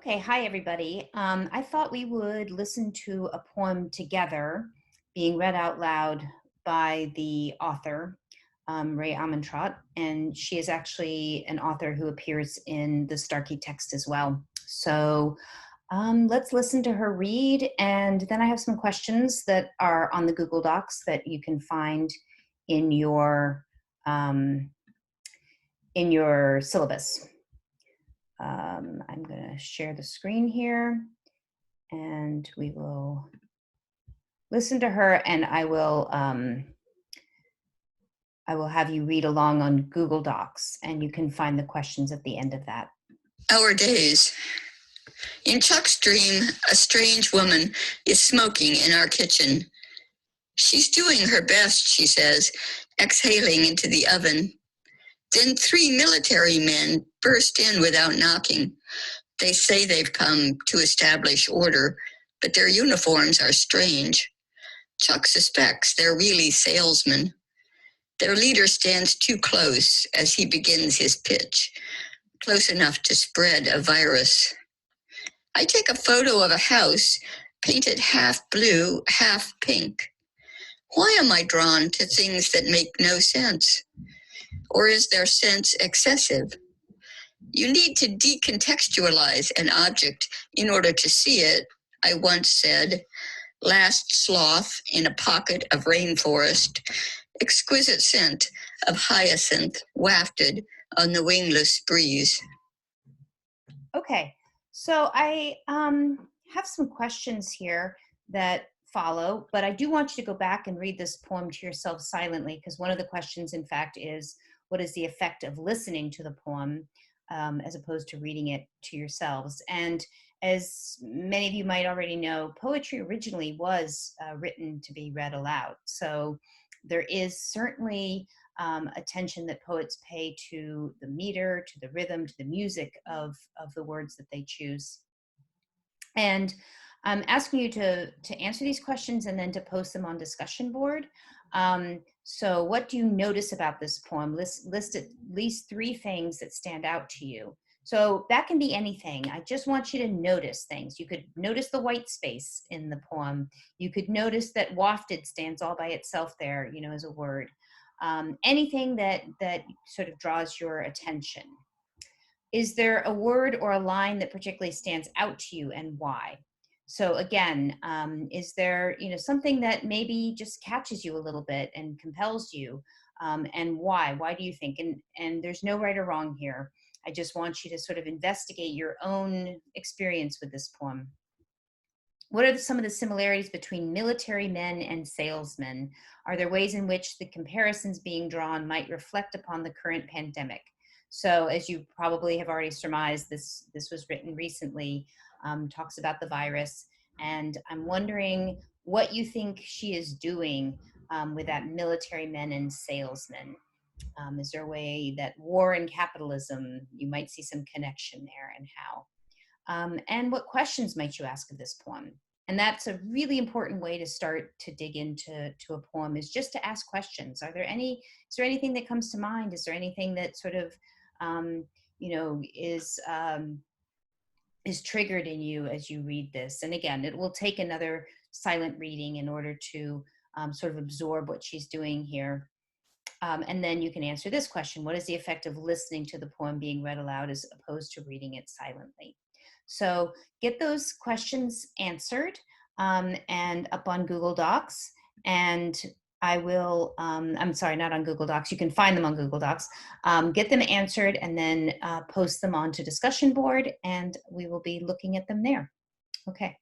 Okay, hi everybody. I thought we would listen to a poem together being read out loud by the author, Rae Armantrout, and she is actually an author who appears in the Starkey text as well. So let's listen to her read, and then I have some questions that are on the Google Docs that you can find in your um, syllabus. I'm going to share the screen here and we will listen to her, and I will have you read along on Google Docs, and you can find the questions at the end of that. Our days. In Chuck's dream, a strange woman is smoking in our kitchen. She's doing her best, she says, exhaling into the oven. Then 3 military men burst in without knocking. They say they've come to establish order, but their uniforms are strange. Chuck suspects they're really salesmen. Their leader stands too close as he begins his pitch, close enough to spread a virus. I take a photo of a house painted half blue, half pink. Why am I drawn to things that make no sense? Or is their sense excessive? You need to decontextualize an object in order to see it, I once said. Last sloth in a pocket of rainforest, exquisite scent of hyacinth wafted on the wingless breeze. Okay, so I have some questions here that follow, but I do want you to go back and read this poem to yourself silently, because one of the questions, in fact, is what is the effect of listening to the poem as opposed to reading it to yourselves? And as many of you might already know, poetry originally was written to be read aloud. So there is certainly attention that poets pay to the meter, to the rhythm, to the music of the words that they choose. And I'm asking you to answer these questions and then to post them on discussion board. So what do you notice about this poem? List at least 3 things that stand out to you. So that can be anything. I just want you to notice things. You could notice the white space in the poem. You could notice that wafted stands all by itself there, you know, as a word. Anything that sort of draws your attention. Is there a word or a line that particularly stands out to you, and why? So again, is there, you know, something that maybe just catches you a little bit and compels you, and why? Why do you think? And there's no right or wrong here. I just want you to sort of investigate your own experience with this poem. What are some of the similarities between military men and salesmen? Are there ways in which the comparisons being drawn might reflect upon the current pandemic? So as you probably have already surmised, this was written recently, talks about the virus. And I'm wondering what you think she is doing with that military men and salesmen. Is there a way that war and capitalism, you might see some connection there, and how? And what questions might you ask of this poem? And that's a really important way to start to dig into a poem, is just to ask questions. Is there anything that comes to mind? Is there anything that sort of, you know, is triggered in you as you read this? And again, it will take another silent reading in order to sort of absorb what she's doing here. And then you can answer this question: what is the effect of listening to the poem being read aloud as opposed to reading it silently? So get those questions answered and up on Google Docs. And I will, I'm sorry, not on Google Docs. You can find them on Google Docs. Get them answered and then post them onto discussion board, and we will be looking at them there. Okay.